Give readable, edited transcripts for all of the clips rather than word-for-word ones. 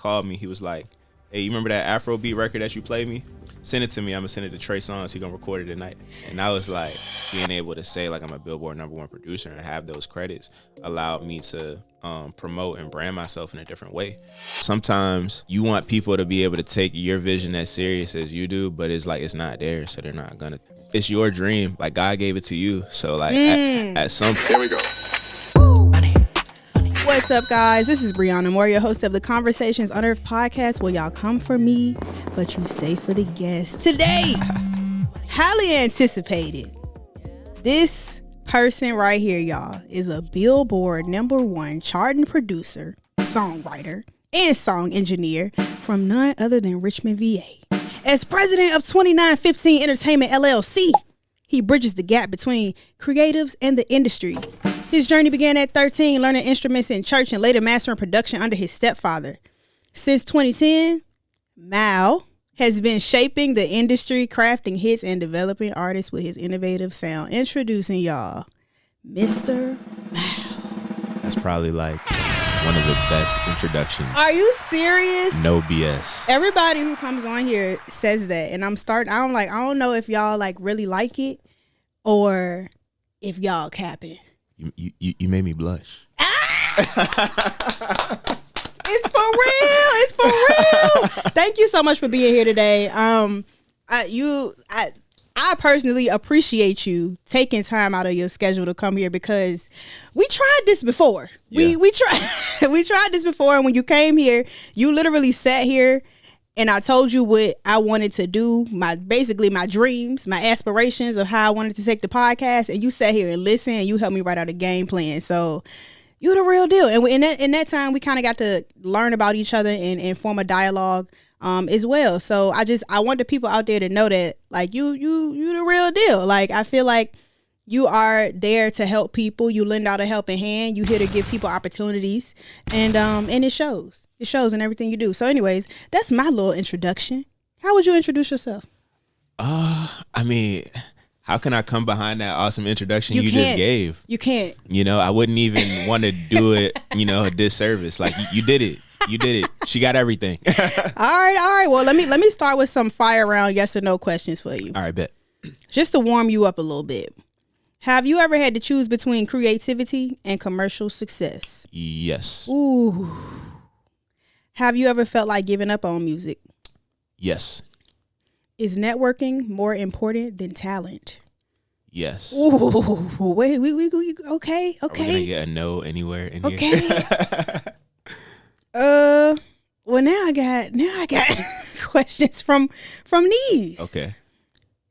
called me. He was like, hey, you remember that Afrobeat record that you played me? Send it to me. I'm gonna send it to Trey Songz. He gonna record it tonight. And I was like, being able to say like I'm a Billboard #1 producer and have those credits allowed me to promote and brand myself in a different way. Sometimes you want people to be able to take your vision as serious as you do, but it's like it's not there, so they're not gonna. It's your dream. Like God gave it to you. So like at some point. Here we go. What's up, guys? This is Brianna Moore, your host of the Conversations Unearthed podcast, where y'all come for me, but you stay for the guests. Today, highly anticipated. This person right here, y'all, is a Billboard #1 charting producer, songwriter, and song engineer from none other than Richmond, VA. As president of 2915 Entertainment LLC, he bridges the gap between creatives and the industry. His journey began at 13, learning instruments in church and later mastering production under his stepfather. Since 2010, Mal has been shaping the industry, crafting hits, and developing artists with his innovative sound. Introducing y'all, Mr. Mal. That's probably like one of the best introductions. Are you serious? No BS. Everybody who comes on here says that, and I don't know if y'all like really like it or if y'all capping. You made me blush. It's for real. It's for real. Thank you so much for being here today. I personally appreciate you taking time out of your schedule to come here because we tried this before. Yeah. We tried this before, and when you came here, you literally sat here and I told you what I wanted to do, my dreams, my aspirations of how I wanted to take the podcast, and you sat here and listened, and you helped me write out a game plan. So you're the real deal. And in that time, we kind of got to learn about each other and form a dialogue as well. So I want the people out there to know that like you the real deal. Like I feel like you are there to help people. You lend out a helping hand. You here to give people opportunities, and it shows. It shows in everything you do. So, anyways, that's my little introduction. How would you introduce yourself? I mean, how can I come behind that awesome introduction you can't. just gave? You can't. You know, I wouldn't even want to do it. A disservice. Like you did it. You did it. She got everything. All right. Well, let me start with some fire round yes or no questions for you. All right, bet. Just to warm you up a little bit. Have you ever had to choose between creativity and commercial success? Yes. Ooh. Have you ever felt like giving up on music? Yes. Is networking more important than talent? Yes. Ooh. Wait. Okay. Are we gonna get a no anywhere in here? Okay. Well, now I got questions from these. Okay.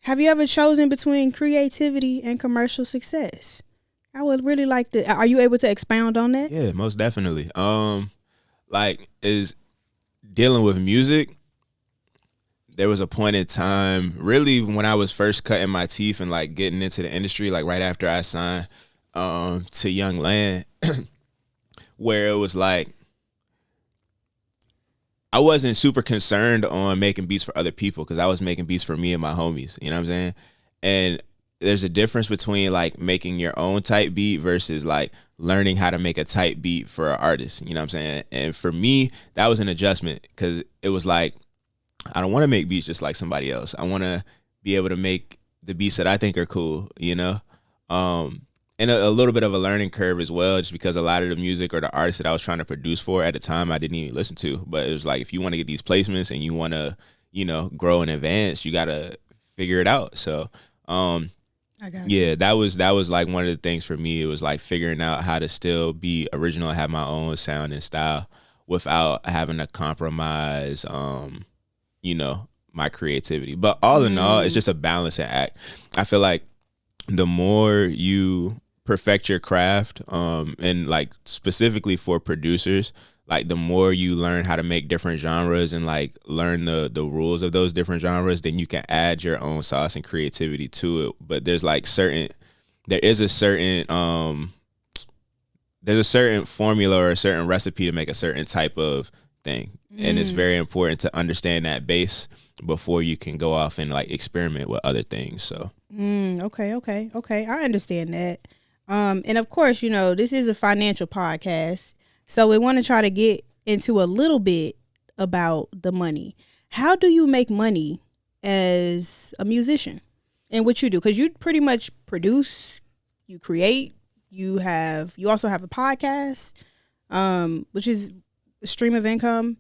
Have you ever chosen between creativity and commercial success? I would really like to. Are you able to expound on that? Yeah, most definitely. Is dealing with music. There was a point in time, really, when I was first cutting my teeth and like getting into the industry, like right after I signed to Young Land, where it was like I wasn't super concerned on making beats for other people because I was making beats for me and my homies. You know what I'm saying? And there's a difference between like making your own type beat versus like learning how to make a type beat for an artist. You know what I'm saying? And for me, that was an adjustment because it was like, I don't want to make beats just like somebody else. I want to be able to make the beats that I think are cool, and a little bit of a learning curve as well, just because a lot of the music or the artists that I was trying to produce for at the time, I didn't even listen to. But it was like, if you want to get these placements and you want to, grow and advance, you got to figure it out. So, yeah, that was like one of the things for me. It was like figuring out how to still be original and have my own sound and style without having to compromise, my creativity. But all in all, it's just a balancing act. I feel like the more you perfect your craft, and like specifically for producers, like the more you learn how to make different genres and like learn the rules of those different genres, then you can add your own sauce and creativity to it. But there's a certain formula or a certain recipe to make a certain type of thing. And it's very important to understand that base before you can go off and like experiment with other things. So okay. I understand that. And of course, this is a financial podcast, so we want to try to get into a little bit about the money. How do you make money as a musician and what you do? Because you pretty much produce, you create, you also have a podcast, which is a stream of income,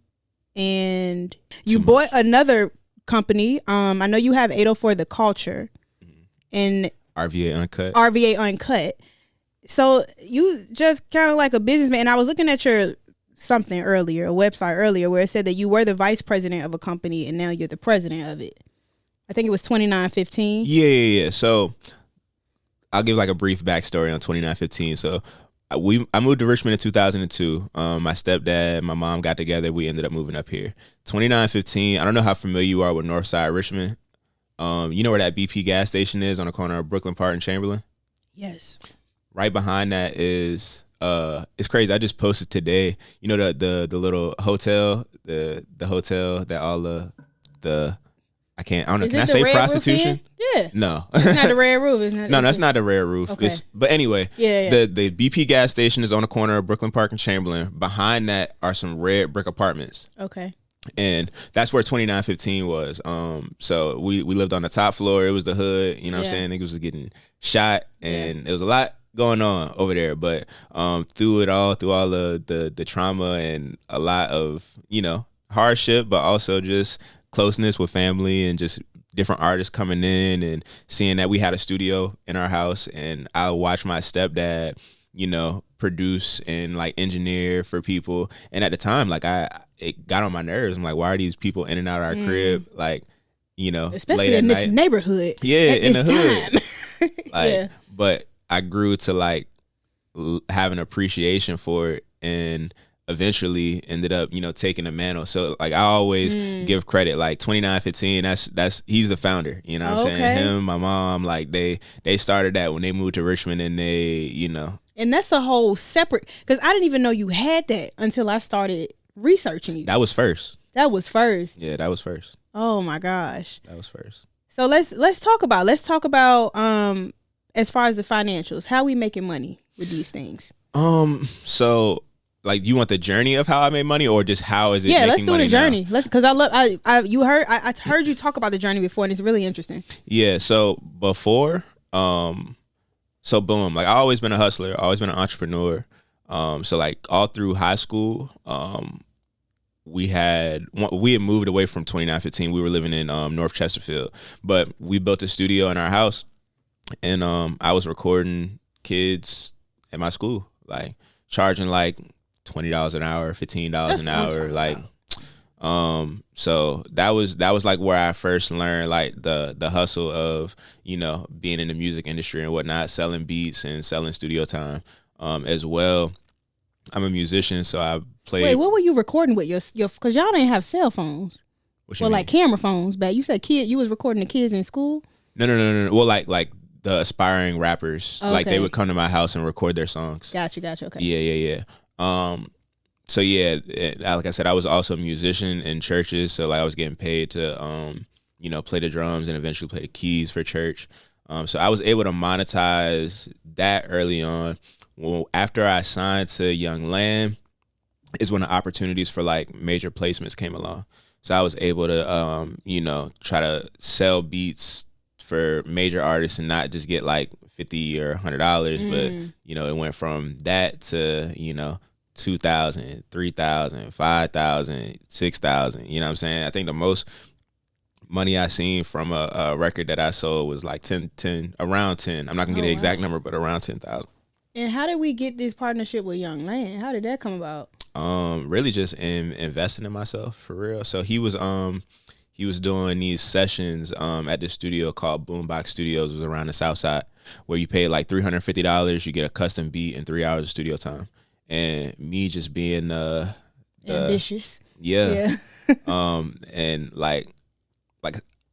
and you bought another company. I know you have 804 The Culture and RVA Uncut. RVA Uncut. So you just kind of like a businessman. And I was looking at your website earlier, where it said that you were the vice president of a company and now you're the president of it. I think it was 2915. Yeah. So I'll give like a brief backstory on 2915. So I moved to Richmond in 2002. My stepdad, my mom got together. We ended up moving up here. 2915. I don't know how familiar you are with Northside Richmond. You know where that BP gas station is on the corner of Brooklyn Park and Chamberlain? Yes. Right behind that is it's crazy. I just posted today. You know the little hotel, the hotel that all the I don't know. Can I say prostitution? Yeah. No. It's not the red roof, isn't it? No, that's not the red roof. Okay. But anyway, yeah. The BP gas station is on the corner of Brooklyn Park and Chamberlain. Behind that are some red brick apartments. Okay. And that's where 2915 was. So we lived on the top floor. It was the hood. You know what I'm saying? Niggas was getting shot, and it was a lot going on over there. But through all the trauma and a lot of, hardship, but also just closeness with family and just different artists coming in and seeing that we had a studio in our house, and I watched my stepdad, produce and like engineer for people. And at the time, like it got on my nerves. I'm like, why are these people in and out of our crib? Like, especially late in at this night? Neighborhood. Yeah, in the hood. Like, but I grew to like have an appreciation for it, and eventually ended up, taking the mantle. So like I always give credit, like 2915, that's he's the founder, what I'm saying? Him, my mom, like they started that when they moved to Richmond, and they, And that's a whole separate, because I didn't even know you had that until I started researching you. That was first. Yeah, that was first. Oh my gosh. That was first. So let's talk about as far as the financials, how we making money with these things. So like, you want the journey of how I made money, or just how is it? Yeah, making let's do money the journey. now? Because I heard you talk about the journey before, and it's really interesting. Yeah. So before, so boom, like I always been a hustler, always been an entrepreneur. So like all through high school, we had moved away from 2915. We were living in North Chesterfield, but we built a studio in our house, and I was recording kids at my school, like charging like $20 an hour, $15 an hour, like. So that was like where I first learned like the hustle of, being in the music industry and whatnot, selling beats and selling studio time. As well, I'm a musician, so I played. Wait, what were you recording with your? Because y'all didn't have cell phones. Well, like camera phones back. You said you was recording the kids in school? No. Well, like the aspiring rappers, like they would come to my house and record their songs. Gotcha. Okay. Yeah. So yeah, like I said, I was also a musician in churches. So like I was getting paid to, play the drums and eventually play the keys for church. So I was able to monetize that early on. Well, after I signed to Young Land is when the opportunities for like major placements came along. So I was able to, try to sell beats for major artists and not just get like $50 or $100, but, it went from that to, $2,000, $3,000, $5,000, $6,000. You know what I'm saying? I think the most money I seen from a record that I sold was like around 10. I'm not gonna get the exact number, but around 10,000. And how did we get this partnership with Young Land? How did that come about? Really just in investing in myself, for real. So he was doing these sessions at the studio called Boombox Studios. It was around the South Side, where you pay like $350, you get a custom beat and 3 hours of studio time. And me just being ambitious. Yeah. And like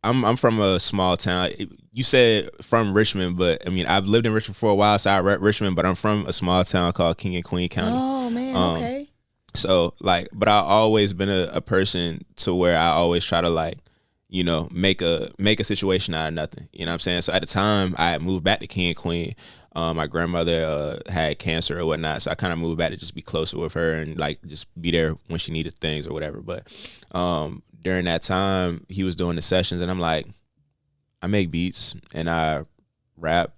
I'm from a small town. You said from Richmond, but I mean I've lived in Richmond for a while, so I rep Richmond, but I'm from a small town called King and Queen County. Oh man, okay. So like, but I've always been a person to where I always try to like, make a situation out of nothing. You know what I'm saying? So at the time I had moved back to King and Queen. My grandmother had cancer or whatnot, so I kind of moved back to just be closer with her and like just be there when she needed things or whatever. But during that time, he was doing the sessions, and I'm like, I make beats and I rap,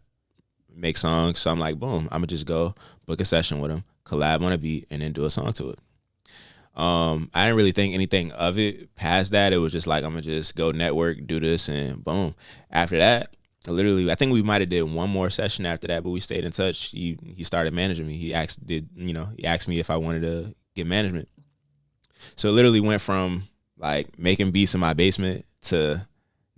make songs. So I'm like, boom, I'm gonna just go book a session with him, collab on a beat, and then do a song to it. I didn't really think anything of it past that. It was just like, I'm gonna just go network, do this, and boom. After that, literally, I think we might have did one more session after that, but we stayed in touch. He started managing me. He asked me if I wanted to get management. So it literally went from like making beats in my basement to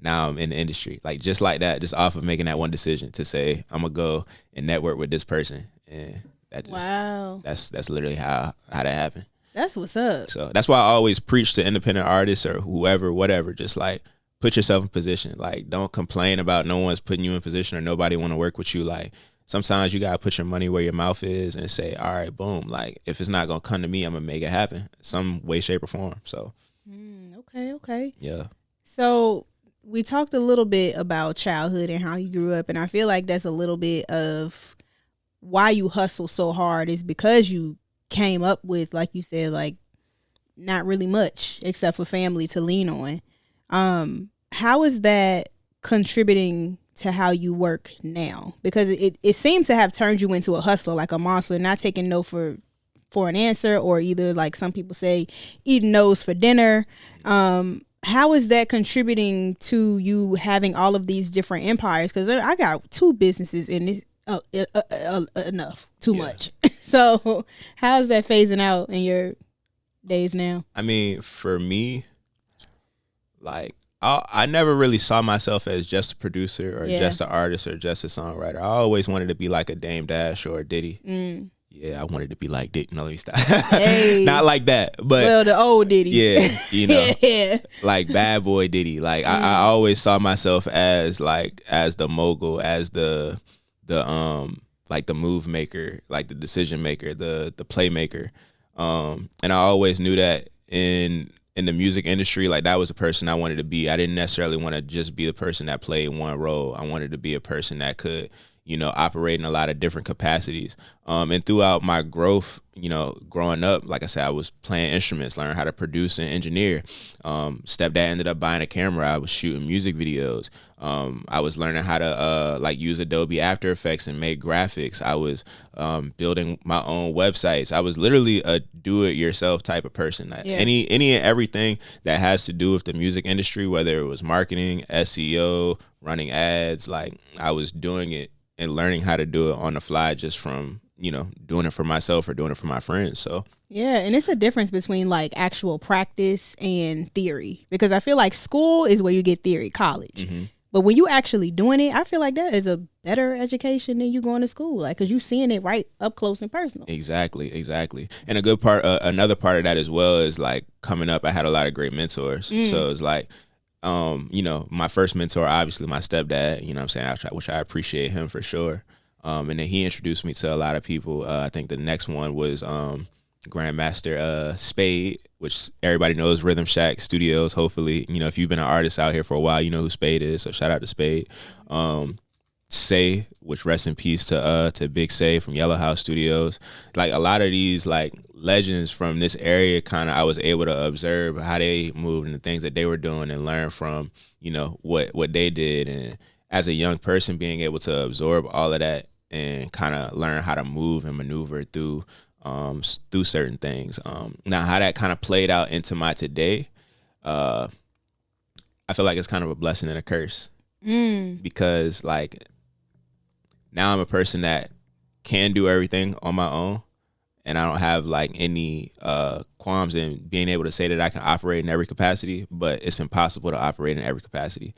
now I'm in the industry. Like just like that, just off of making that one decision to say I'm gonna go and network with this person. And that just, wow. That's literally how that happened. That's what's up. So that's why I always preach to independent artists or whoever, whatever, just like put yourself in position. Like don't complain about no one's putting you in position or nobody want to work with you. Like sometimes you gotta put your money where your mouth is and say, all right, boom. Like if it's not gonna come to me, I'm gonna make it happen some way, shape, or form. So okay. Yeah. So we talked a little bit about childhood and how you grew up, and I feel like that's a little bit of why you hustle so hard is because you came up with, like you said, like not really much except for family to lean on. How is that contributing to how you work now? Because it seems to have turned you into a hustler, like a monster, not taking no for an answer, or either like some people say eating no's for dinner. How is that contributing to you having all of these different empires? Because I got 2 businesses in this. Enough. Too much. So how is that phasing out in your days now? I mean, for me, like I never really saw myself as just a producer or just an artist or just a songwriter. I always wanted to be like a Dame Dash or a Diddy. Yeah, I wanted to be like Diddy. No, let me stop. Hey. Not like that, but the old Diddy. Yeah, yeah. Like bad boy Diddy. Like I always saw myself as the mogul, as the like the move maker, like the decision maker, the playmaker. And I always knew that in the music industry, like that was the person I wanted to be. I didn't necessarily want to just be the person that played one role. I wanted to be a person that could, operate in a lot of different capacities. And throughout my growth, growing up, like I said, I was playing instruments, learning how to produce and engineer. Stepdad ended up buying a camera. I was shooting music videos. I was learning how to use Adobe After Effects and make graphics. I was building my own websites. I was literally a do-it-yourself type of person. Any and everything that has to do with the music industry, whether it was marketing, SEO, running ads, like I was doing it and learning how to do it on the fly just from, doing it for myself or doing it for my friends. So yeah, and it's a difference between like actual practice and theory, because I feel like school is where you get theory, college. Mm-hmm. But when you actually doing it, I feel like that is a better education than you going to school, like, because you seeing it right up close and personal. Exactly. And a good part, another part of that as well is like coming up, I had a lot of great mentors. So it's like, my first mentor, obviously my stepdad, what I'm saying, which I appreciate him for sure. And then he introduced me to a lot of people. I think the next one was Grandmaster Spade, which everybody knows, Rhythm Shack Studios. Hopefully, if you've been an artist out here for a while, you know who Spade is. So shout out to Spade. Say, which rest in peace to Big Say from Yellow House Studios. Like a lot of these like legends from this area, kind of I was able to observe how they moved and the things that they were doing and learn from, what they did. And as a young person, being able to absorb all of that and kind of learn how to move and maneuver through certain things. Now how that kind of played out into my today, I feel like it's kind of a blessing and a curse. Because like now I'm a person that can do everything on my own, and I don't have like any qualms in being able to say that I can operate in every capacity, but it's impossible to operate in every capacity.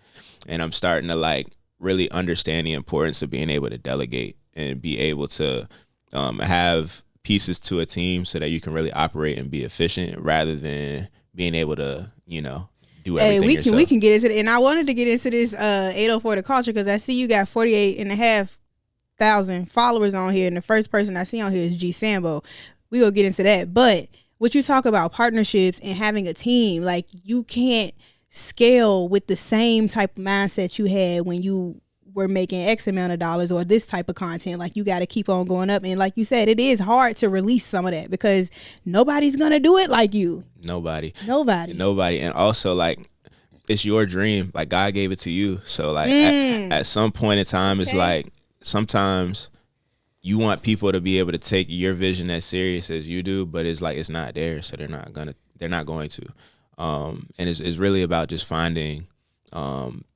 And I'm starting to like really understand the importance of being able to delegate and be able to have pieces to a team so that you can really operate and be efficient rather than being able to, do everything yourself. We can get into it. And I wanted to get into this 804 The Culture, because I see you got 48,500 followers on here, and the first person I see on here is G Sambo. We gonna get into that. But what you talk about partnerships and having a team, like you can't scale with the same type of mindset you had when you we're making X amount of dollars or this type of content. Like, you got to keep on going up. And like you said, it is hard to release some of that because nobody's going to do it like you. Nobody. And also, like, it's your dream. Like, God gave it to you. So, like, at some point in time, it's like sometimes you want people to be able to take your vision as serious as you do, but it's like it's not there, so they're not going to. And it's really about just finding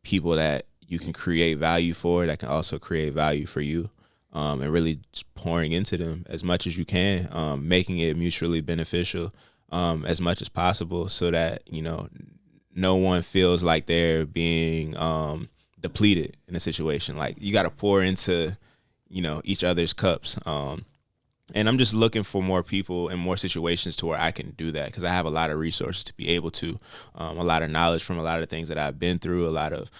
people that you can create value for, that can also create value for you, and really just pouring into them as much as you can, making it mutually beneficial as much as possible, so that, you know, no one feels like they're being depleted in a situation. Like, you got to pour into, you know, each other's cups. And I'm just looking for more people and more situations to where I can do that, because I have a lot of resources to be able to, a lot of knowledge from a lot of the things that I've been through, a lot of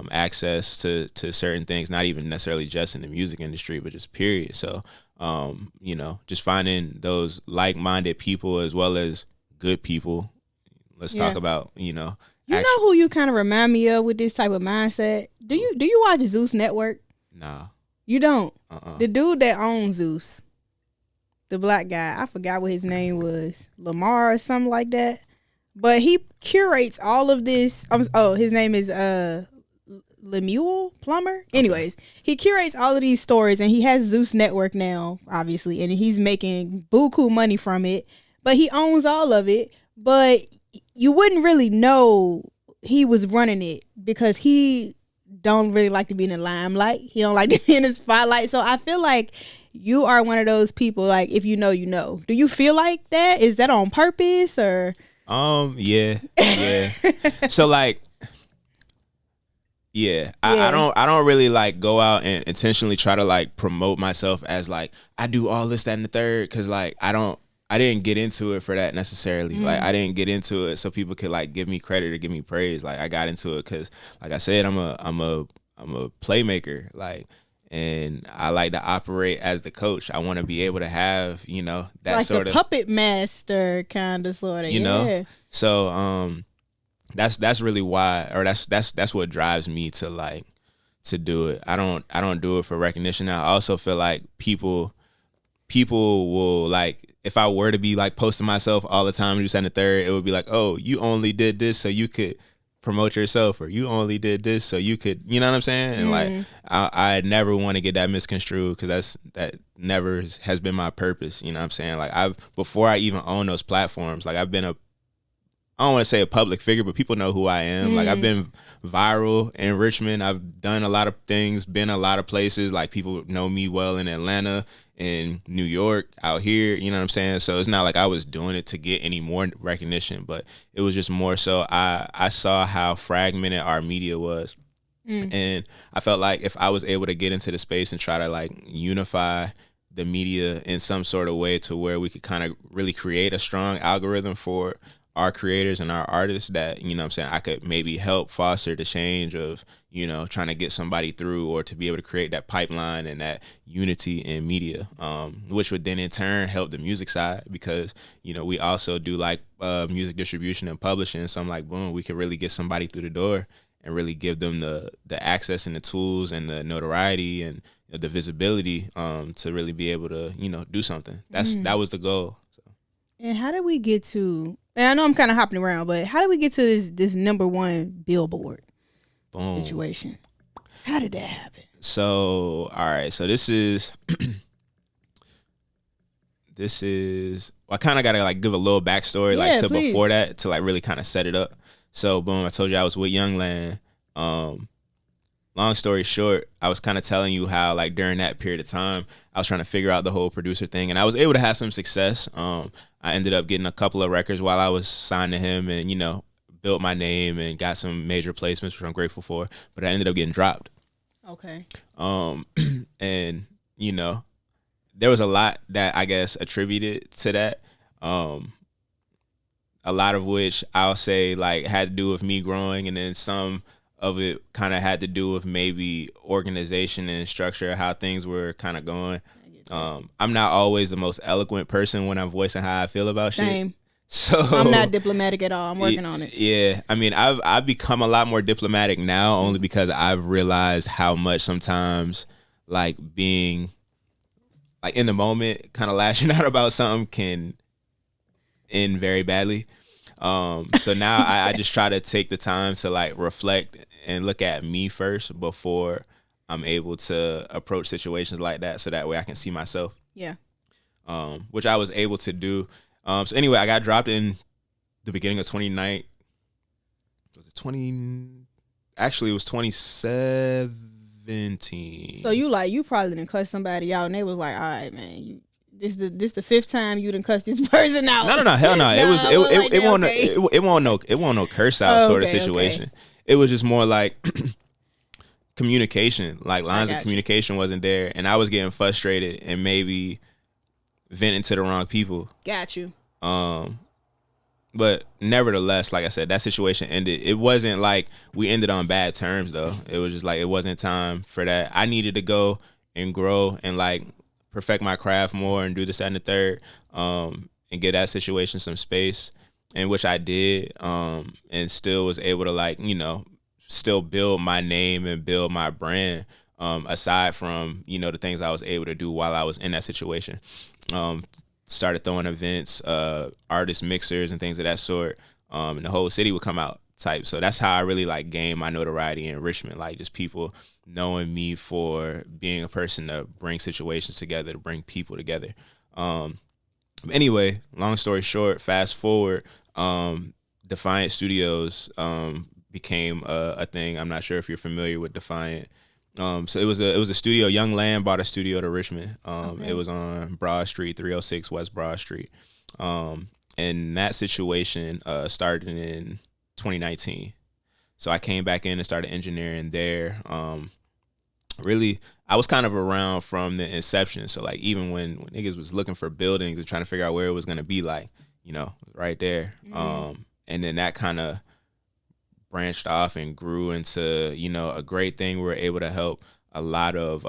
access to certain things, not even necessarily just in the music industry, but just period. So, you know, just finding those like-minded people as well as good people. Let's talk about, you know. You know who you kind of remind me of with this type of mindset? Do you watch Zeus Network? Nah. You don't? The dude that owns Zeus, the black guy, I forgot what his name was, Lamar or something like that. But he curates all of this. His name is Lemuel Plummer. Anyways, he curates all of these stories, and he has Zeus Network now, obviously, and he's making buku money from it. But he owns all of it. But you wouldn't really know he was running it because he don't really like to be in the limelight. He don't like to be in the spotlight. So I feel like you are one of those people, like, if you know, you know. Do you feel like that? Is that on purpose or? Yeah. So like, I don't really like go out and intentionally try to like promote myself as like, I do all this, that, and the third. Cause like, I didn't get into it for that necessarily. Like, I didn't get into it so people could like give me credit or give me praise. Like, I got into it because, like I said, I'm a playmaker. Like, and I like to operate as the coach. I want to be able to have, you know, that like sort the of puppet master kind of sort of, you know. So that's really why, or that's what drives me to like to do it. I don't do it for recognition. I also feel like people will like, if I were to be like posting myself all the time and do second and third, it would be like, oh, you only did this so you could promote yourself, or you only did this so you could, you know what I'm saying? And like, I never want to get that misconstrued, because that never has been my purpose. You know what I'm saying? Like, before I even own those platforms, like, I've been I don't want to say a public figure, but people know who I am. Like, I've been viral in Richmond. I've done a lot of things, been a lot of places. Like, people know me well in Atlanta, in New York, out here, you know what I'm saying? So it's not like I was doing it to get any more recognition, but it was just more so I saw how fragmented our media was. And I felt like if I was able to get into the space and try to like unify the media in some sort of way to where we could kind of really create a strong algorithm for our creators and our artists, that, you know what I'm saying, I could maybe help foster the change of, you know, trying to get somebody through, or to be able to create that pipeline and that unity in media, which would then in turn help the music side, because, you know, we also do like music distribution and publishing. So I'm like, boom, we could really get somebody through the door and really give them the access and the tools and the notoriety and the visibility to really be able to, you know, do something. That was the goal. So. And how did we get to, and I know I'm kind of hopping around, but how did we get to this number one Billboard situation? How did that happen? So, all right. So this is, I kind of got to like give a little backstory, like to please. Before that, to like really kind of set it up. So boom, I told you I was with Youngland. Long story short, I was kind of telling you how like during that period of time, I was trying to figure out the whole producer thing, and I was able to have some success. I ended up getting a couple of records while I was signed to him, and, you know, built my name and got some major placements, which I'm grateful for, but I ended up getting dropped. Okay. And, you know, there was a lot that I guess attributed to that. A lot of which I'll say like had to do with me growing, and then some of it kind of had to do with maybe organization and structure, how things were kind of going. I'm not always the most eloquent person when I'm voicing how I feel about shit. So I'm not diplomatic at all. I'm working on it. Yeah, I mean, I've become a lot more diplomatic now, only because I've realized how much sometimes like being like in the moment, kind of lashing out about something can end very badly. So now I just try to take the time to like reflect and look at me first before I'm able to approach situations like that, so that way I can see myself. Yeah. Which I was able to do. So anyway, I got dropped in the beginning of 2019. Was it 20? Actually, it was 2017. So you probably done cuss somebody out, and they was like, all right, man, this the fifth time you done cussed this person out. No, hell no. It won't no curse out sort of situation. Okay. It was just more like communication, like lines of communication wasn't there, and I was getting frustrated and maybe venting to the wrong people. Got you. But nevertheless, like I said, that situation ended. It wasn't like we ended on bad terms though. It was just like it wasn't time for that. I needed to go and grow and like perfect my craft more and do this, that, and the third, and give that situation some space, and which I did, and still was able to like, you know, still build my name and build my brand, aside from, you know, the things I was able to do while I was in that situation. Started throwing events, artist mixers and things of that sort, and the whole city would come out type. So that's how I really like gained my notoriety in Richmond, like just people knowing me for being a person to bring situations together, to bring people together. Anyway, long story short, fast forward, Defiant Studios became a thing. I'm not sure if you're familiar with Defiant. So it was a studio. Young Land bought a studio to Richmond. Okay. It was on Broad Street, 306 West Broad Street. And that situation started in 2019. So I came back in and started engineering there. Really, I was kind of around from the inception. So like even when niggas was looking for buildings and trying to figure out where it was gonna be, like, you know, right there. Mm-hmm. And then that kind of branched off and grew into, you know, a great thing. We were able to help a lot of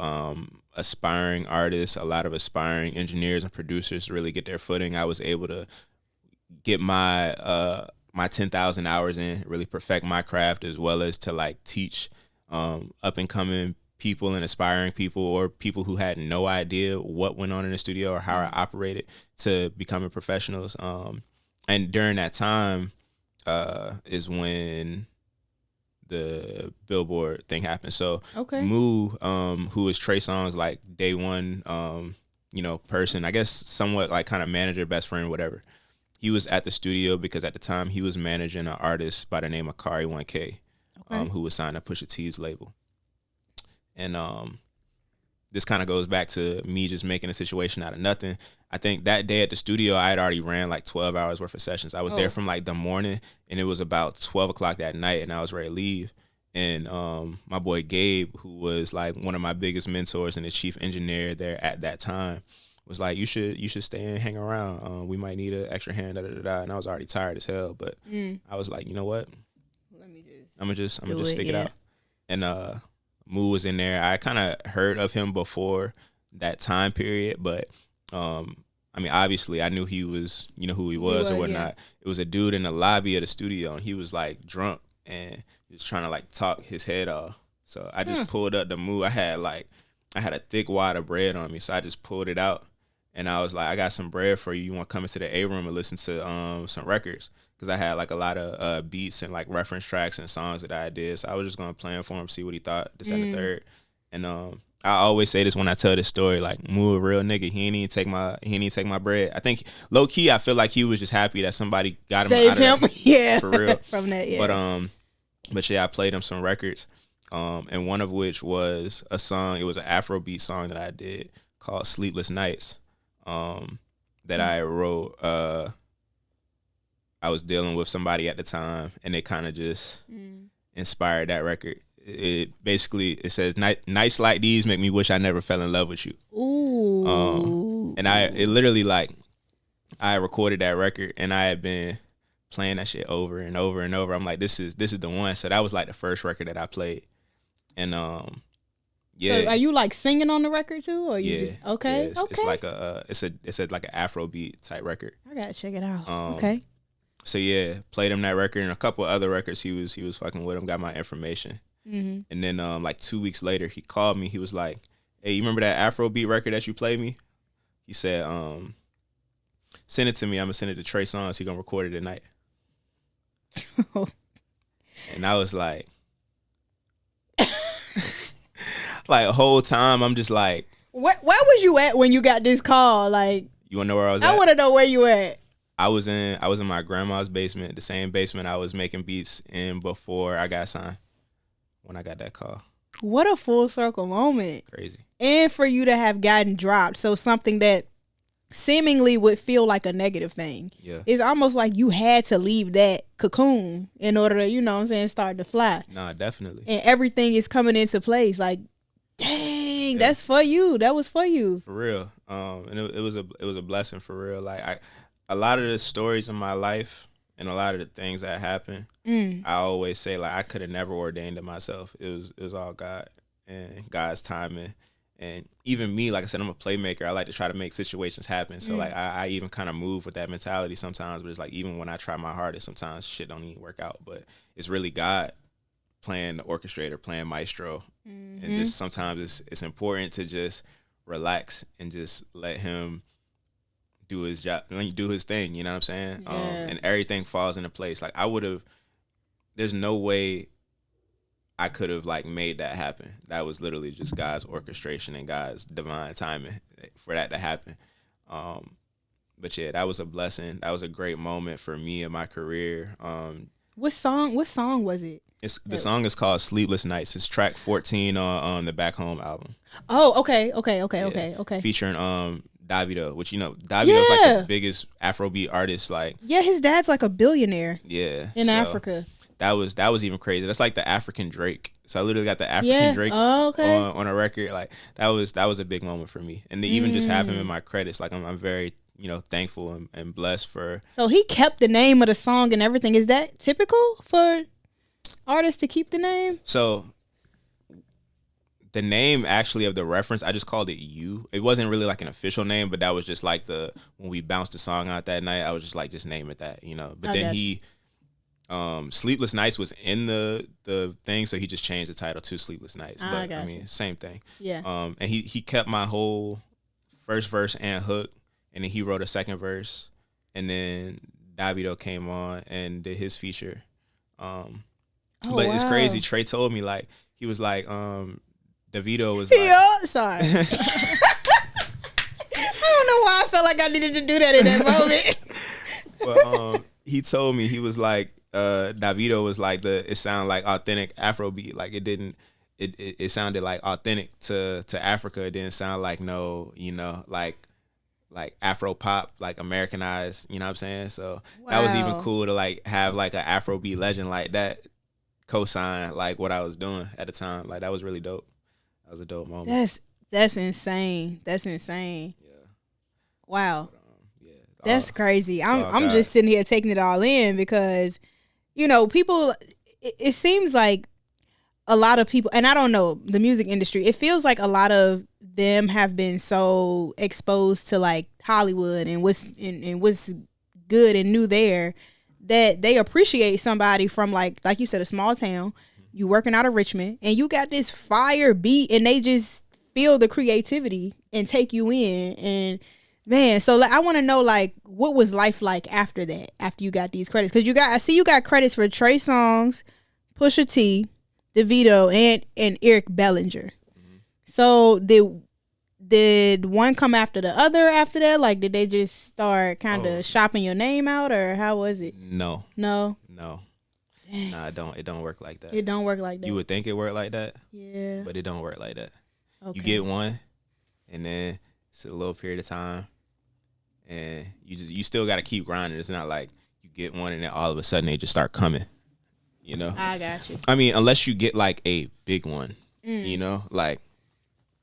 aspiring artists, a lot of aspiring engineers and producers really get their footing. I was able to get my 10,000 hours in, really perfect my craft, as well as to like teach up and coming people and aspiring people, or people who had no idea what went on in the studio or how I operated, to becoming professionals. And during that time is when the Billboard thing happened. So okay. Moo, who is Trey Songz like day one, you know, person, I guess somewhat like kind of manager, best friend, whatever. He was at the studio because at the time he was managing an artist by the name of Kari 1K, okay. Who was signed to Pusha T's label. And this kind of goes back to me just making a situation out of nothing. I think that day at the studio, I had already ran like 12 hours worth of sessions. I was there from like the morning, and it was about 12 o'clock that night, and I was ready to leave. And my boy Gabe, who was like one of my biggest mentors and the chief engineer there at that time, was like, you should stay and hang around. We might need an extra hand, And I was already tired as hell, but I was like, you know what? I'm gonna just stick it out. And Moo was in there. I kind of heard of him before that time period, but I mean, obviously I knew he was, you know, who he was or whatnot. Yeah. It was a dude in the lobby of the studio, and he was like drunk and he was trying to like talk his head off. So I just pulled up the Moo. I had a thick wad of bread on me, so I just pulled it out, and I was like, I got some bread for you. You want to come into the A room and listen to some records? Because I had like a lot of beats and like reference tracks and songs that I did. So I was just gonna play them for him, see what he thought, this and the third. And I always say this when I tell this story, like, Moo a real nigga. He ain't even take my bread. I think low key, I feel like he was just happy that somebody got him Saved out of him. Yeah, for real. From that, yeah. But yeah, I played him some records, and one of which was a song. It was an Afrobeat song that I did called "Sleepless Nights," that I wrote. I was dealing with somebody at the time, and it kind of just inspired that record. It says, nights like these make me wish I never fell in love with you. Ooh. And it literally, like, I recorded that record, and I had been playing that shit over and over and over. I'm like, this is the one. So that was like the first record that I played. And yeah. So are you like singing on the record too, or you just okay? Yeah, it's like it's like an Afrobeat type record. I gotta check it out. Okay. So yeah, played him that record and a couple of other records. He was fucking with him. Got my information. And then like 2 weeks later, he called me. He was like, "Hey, you remember that Afrobeat record that you played me?" He said, "Send it to me. I'm gonna send it to Trey Songz. He gonna record it tonight." And I was like, like the whole time I'm just like, where was you at when you got this call? Like, you wanna know where I was at? I want to know where you at. I was in my grandma's basement, the same basement I was making beats in before I got signed. When I got that call. What a full circle moment. Crazy. And for you to have gotten dropped. So something that seemingly would feel like a negative thing. Yeah. It's almost like you had to leave that cocoon in order to, you know what I'm saying, start to fly. Nah, definitely. And everything is coming into place. Like, dang, that's for you. That was for you. For real. And it was a blessing for real. Like a lot of the stories in my life and a lot of the things that happen, I always say like I could have never ordained it myself. It was all God and God's timing. And even me, like I said, I'm a playmaker. I like to try to make situations happen. So like I even kind of move with that mentality sometimes. But it's like even when I try my hardest, sometimes shit don't even work out. But it's really God playing the orchestrator, playing maestro. And just sometimes it's important to just relax and just let him do his job, do his thing, you know what I'm saying? Yeah. And everything falls into place. Like there's no way I could have like made that happen. That was literally just God's orchestration and God's divine timing for that to happen. But yeah, that was a blessing. That was a great moment for me in my career. What song was it? The song is called Sleepless Nights. It's track 14 on the Back Home album. Oh, okay. Featuring Davido, which Davido's like the biggest Afrobeat artist. Like, yeah, his dad's like a billionaire. Yeah, in Africa. That was even crazy. That's like the African Drake. So I literally got the African Drake on a record. Like that was a big moment for me. And to even just have him in my credits, like I'm very thankful and blessed for. So he kept the name of the song and everything. Is that typical for artists to keep the name? So the name actually of the reference, I just called it You. It wasn't really like an official name, but that was just like when we bounced the song out that night, I was just like, just name it that, But then he, Sleepless Nights was in the thing, so he just changed the title to Sleepless Nights. But I mean, same thing. Yeah. And he kept my whole first verse and hook, and then he wrote a second verse, and then Davido came on and did his feature. It's crazy. Trey told me like he was like Davido was like sorry. I don't know why I felt like I needed to do that in that moment. But he told me he was like Davido was like it sounded like authentic Afrobeat. Like it sounded like authentic to Africa. It didn't sound like like Afro pop, like Americanized, you know what I'm saying? So that was even cool to like have like an Afrobeat legend like that co-sign like what I was doing at the time. Like that was really dope. That was a dope moment. That's insane. That's insane. Yeah. Wow. But, that's crazy. I'm just sitting here taking it all in because, people, it seems like a lot of people, and I don't know, the music industry, it feels like a lot of them have been so exposed to like Hollywood and what's good and new there that they appreciate somebody from like you said, a small town. You working out of Richmond and you got this fire beat and they just feel the creativity and take you in. And man, so like I want to know like what was life like after that, after you got these credits? Because I see you got credits for Trey Songz, Pusha T, Davido, and Eric Bellinger. So did one come after the other after that? Like did they just start kind of shopping your name out, or how was it? No. Dang. Nah, it don't work like that. It don't work like that. You would think it worked like that. Yeah. But it don't work like that. Okay. You get one and then it's a little period of time and you still got to keep grinding. It's not like you get one and then all of a sudden they just start coming, I got you. I mean, unless you get like a big one, like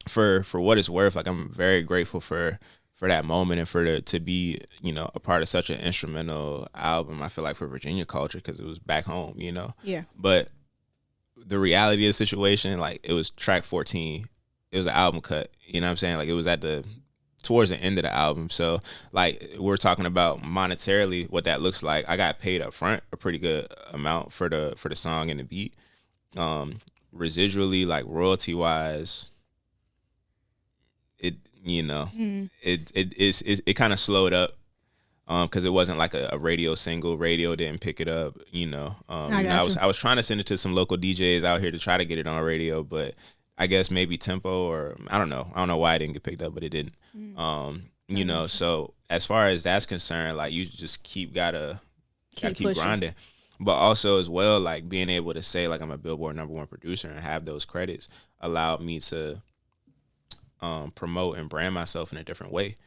for what it's worth, like I'm very grateful for that moment and to be, a part of such an instrumental album. I feel like for Virginia culture, because it was back home, Yeah. But the reality of the situation, like it was track 14. It was an album cut. You know what I'm saying? Like it was at the towards the end of the album. So like we're talking about monetarily what that looks like. I got paid up front a pretty good amount for the song and the beat. Residually, like royalty wise, it it kind of slowed up because it wasn't like a radio single. Radio didn't pick it up. I was trying to send it to some local DJs out here to try to get it on radio, but I guess maybe tempo or I don't know why it didn't get picked up, but it didn't. So as far as that's concerned, like you just gotta keep grinding. But also as well, like being able to say like I'm a Billboard #1 producer and have those credits allowed me to promote and brand myself in a different way,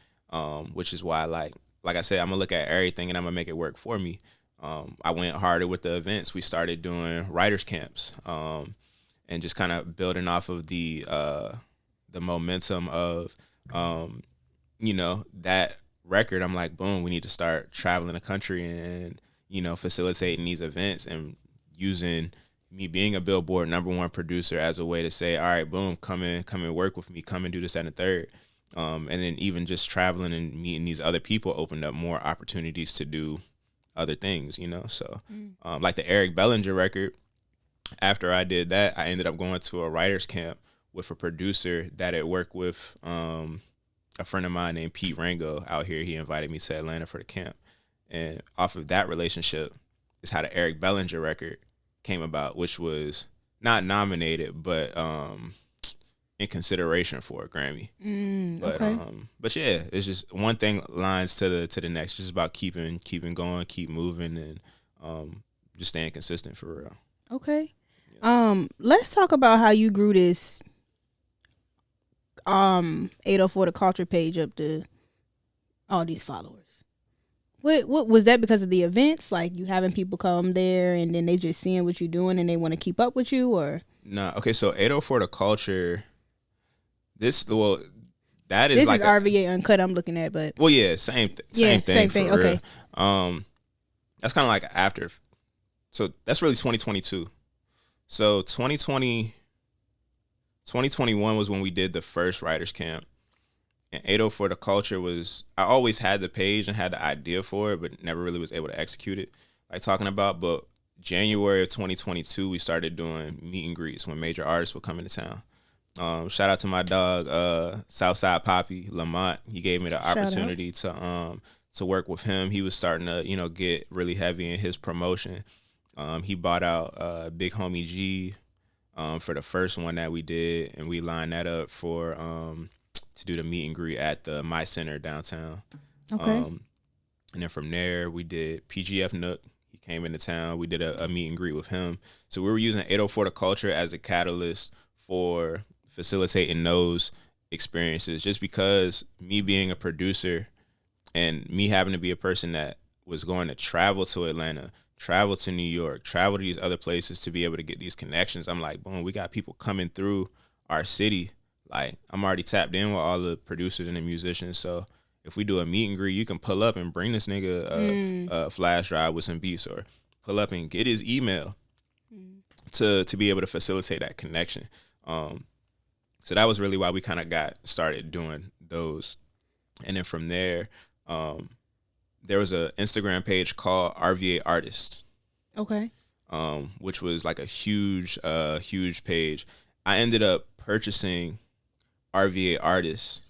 which is why like I said, I'm gonna look at everything and I'm gonna make it work for me. I went harder with the events. We started doing writers camps and just kind of building off of the momentum of that record. I'm like, boom, we need to start traveling the country and facilitating these events and using me being a Billboard #1 producer as a way to say, all right, boom, come and work with me, come and do this, that, and the third. And then even just traveling and meeting these other people opened up more opportunities to do other things, So like the Eric Bellinger record, after I did that, I ended up going to a writer's camp with a producer that had worked with a friend of mine named Pete Rango out here. He invited me to Atlanta for the camp. And off of that relationship is how the Eric Bellinger record came about, which was not nominated, but in consideration for a Grammy. But yeah, it's just one thing lines to the next. Just about keeping going, keep moving, and just staying consistent for real. Okay. Yeah. Let's talk about how you grew this 804 The Culture page up to all these followers. What was that because of the events? Like you having people come there and then they just seeing what you're doing and they want to keep up with you, or? Nah. Okay. So 804 The Culture. That is this like is RVA Uncut I'm looking at, but same thing. Same thing. Okay. That's kind of like after. So that's really 2022. So 2021 was when we did the first writers camp. And 804 The Culture was, I always had the page and had the idea for it, but never really was able to execute it, like talking about. But January of 2022, we started doing meet and greets when major artists would come into town. Shout out to my dog, Southside Poppy, Lamont. He gave me the opportunity to work with him. He was starting to, get really heavy in his promotion. He bought out Big Homie G for the first one that we did, and we lined that up for to do the meet and greet at the My Center downtown. Okay. And then from there, we did PGF Nook. He came into town. We did a meet and greet with him. So we were using 804 The Culture as a catalyst for facilitating those experiences, just because me being a producer and me having to be a person that was going to travel to Atlanta, travel to New York, travel to these other places to be able to get these connections. I'm like, boom, we got people coming through our city. Like, I'm already tapped in with all the producers and the musicians. So if we do a meet and greet, you can pull up and bring this nigga a flash drive with some beats, or pull up and get his email to be able to facilitate that connection. So that was really why we kind of got started doing those. And then from there, there was an Instagram page called RVA Artist. Okay. Which was like a huge page. I ended up purchasing RVA Artist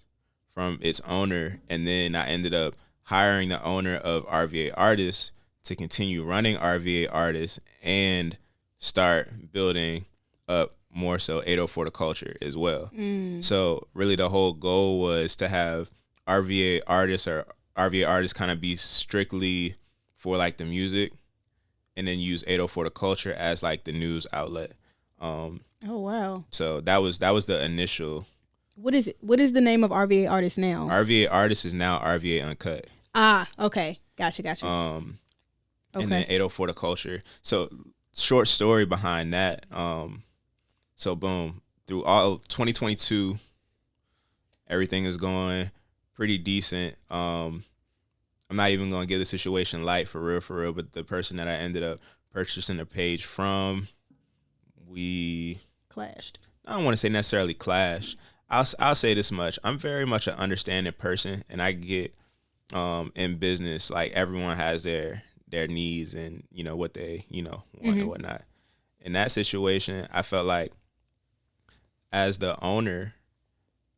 from its owner, and then I ended up hiring the owner of RVA Artist to continue running RVA Artist and start building up more so 804 The Culture as well. So really the whole goal was to have RVA Artists kind of be strictly for like the music, and then use 804 The Culture as like the news outlet. Oh wow. So that was the initial. What is it? What is the name of RVA Artist now? RVA Artist is now RVA Uncut. Ah, okay. Gotcha. And then 804 The Culture. So short story behind that. So boom, through all 2022, everything is going pretty decent. I'm not even gonna give the situation light for real, but the person that I ended up purchasing the page from, we clashed. I don't want to say necessarily clashed. I'll say this much. I'm very much an understanding person, and I get in business, like everyone has their needs and what they want and whatnot. In that situation, I felt like as the owner,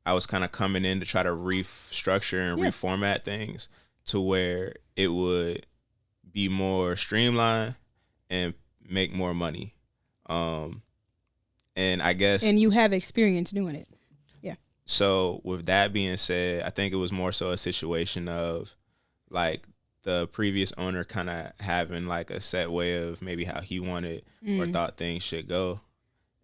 I was kind of coming in to try to restructure and reformat things to where it would be more streamlined and make more money. And I guess... And you have experience doing it. Yeah. So with that being said, I think it was more so a situation of like the previous owner kind of having like a set way of maybe how he wanted or thought things should go.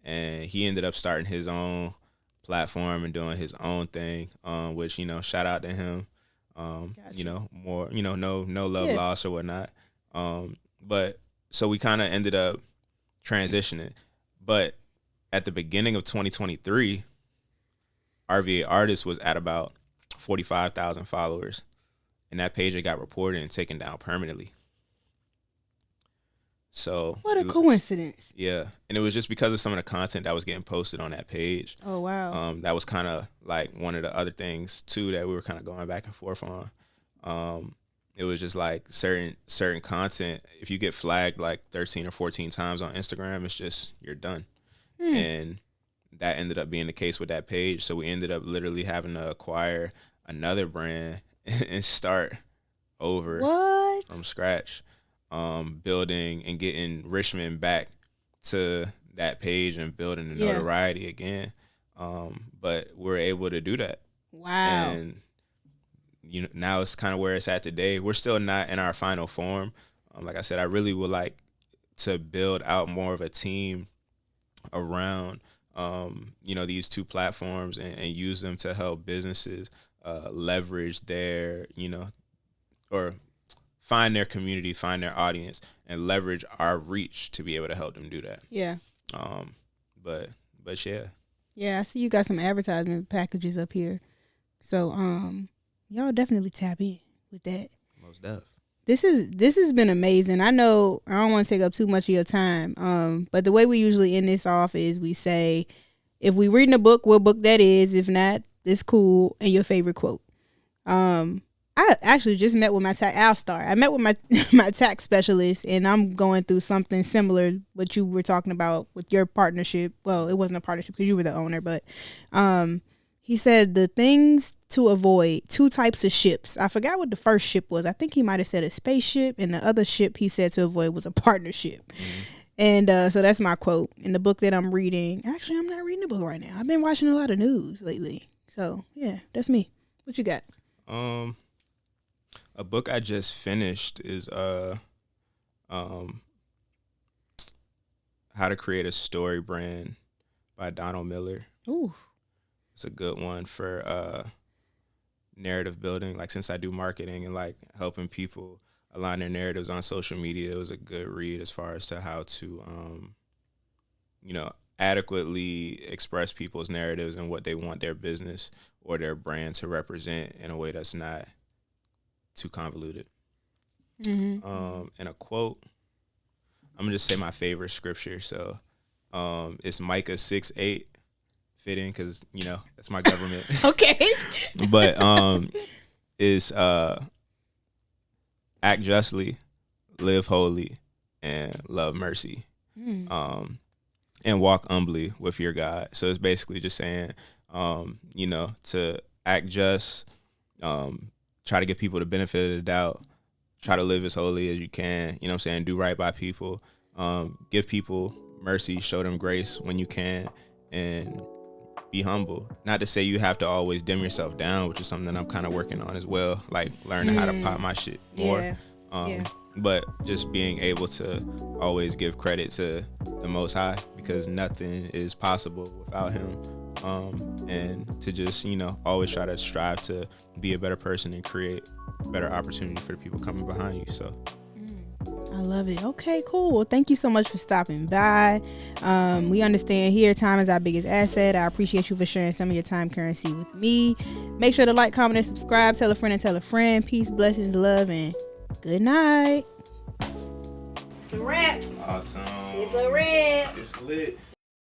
And he ended up starting his own platform and doing his own thing, which, shout out to him. Gotcha. More, no love lost or whatnot. But so we kind of ended up transitioning. But at the beginning of 2023, RVA Artist was at about 45,000 followers. And that page had got reported and taken down permanently. So what a coincidence. Yeah. And it was just because of some of the content that was getting posted on that page. Oh, wow. That was kind of like one of the other things, too, that we were kind of going back and forth on. It was just like certain content, if you get flagged like 13 or 14 times on Instagram, it's just, you're done. And that ended up being the case with that page. So we ended up literally having to acquire another brand and start over from scratch, building and getting Richmond back to that page and building the notoriety again. But we're able to do that. Wow. And now it's kind of where it's at today. We're still not in our final form. Like I said, I really would like to build out more of a team around these two platforms and use them to help businesses leverage their, or find their community, find their audience, and leverage our reach to be able to help them do that. Yeah. But yeah. Yeah, I see you got some advertisement packages up here. So y'all definitely tap in with that. Most definitely. This has been amazing. I know I don't want to take up too much of your time. But the way we usually end this off is we say, if we reading a book, what book that is. If not, it's cool. And your favorite quote. I actually just met with I met with my tax specialist, and I'm going through something similar what you were talking about with your partnership. Well, it wasn't a partnership because you were the owner, but he said the things to avoid, 2 types of ships. I forgot what the first ship was. I think he might have said a spaceship, and the other ship he said to avoid was a partnership. And so that's my quote in the book that I'm reading. Actually, I'm not reading the book right now. I've been watching a lot of news lately. So yeah, that's me. What you got? A book I just finished is How to Create a Story Brand by Donald Miller. Ooh. It's a good one for narrative building. Like, since I do marketing and like helping people align their narratives on social media, it was a good read as far as to how to adequately express people's narratives and what they want their business or their brand to represent in a way that's not too convoluted. And a quote, I'm gonna just say my favorite scripture. So it's Micah 6:8, fitting because that's my government. Okay. But is act justly, live holy, and love mercy. And walk humbly with your God. So it's basically just saying, to act just, try to give people the benefit of the doubt, try to live as holy as you can, do right by people, give people mercy, show them grace when you can, and be humble. Not to say you have to always dim yourself down, which is something that I'm kind of working on as well, like learning how to pop my shit more. But just being able to always give credit to the Most High, because nothing is possible without him. And to just, always try to strive to be a better person and create better opportunity for the people coming behind you. So I love it. Okay, cool. Well, thank you so much for stopping by. We understand here time is our biggest asset. I appreciate you for sharing some of your time currency with me. Make sure to like, comment, and subscribe. Tell a friend and tell a friend. Peace, blessings, love, and good night. It's a wrap. Awesome. It's a wrap. It's lit.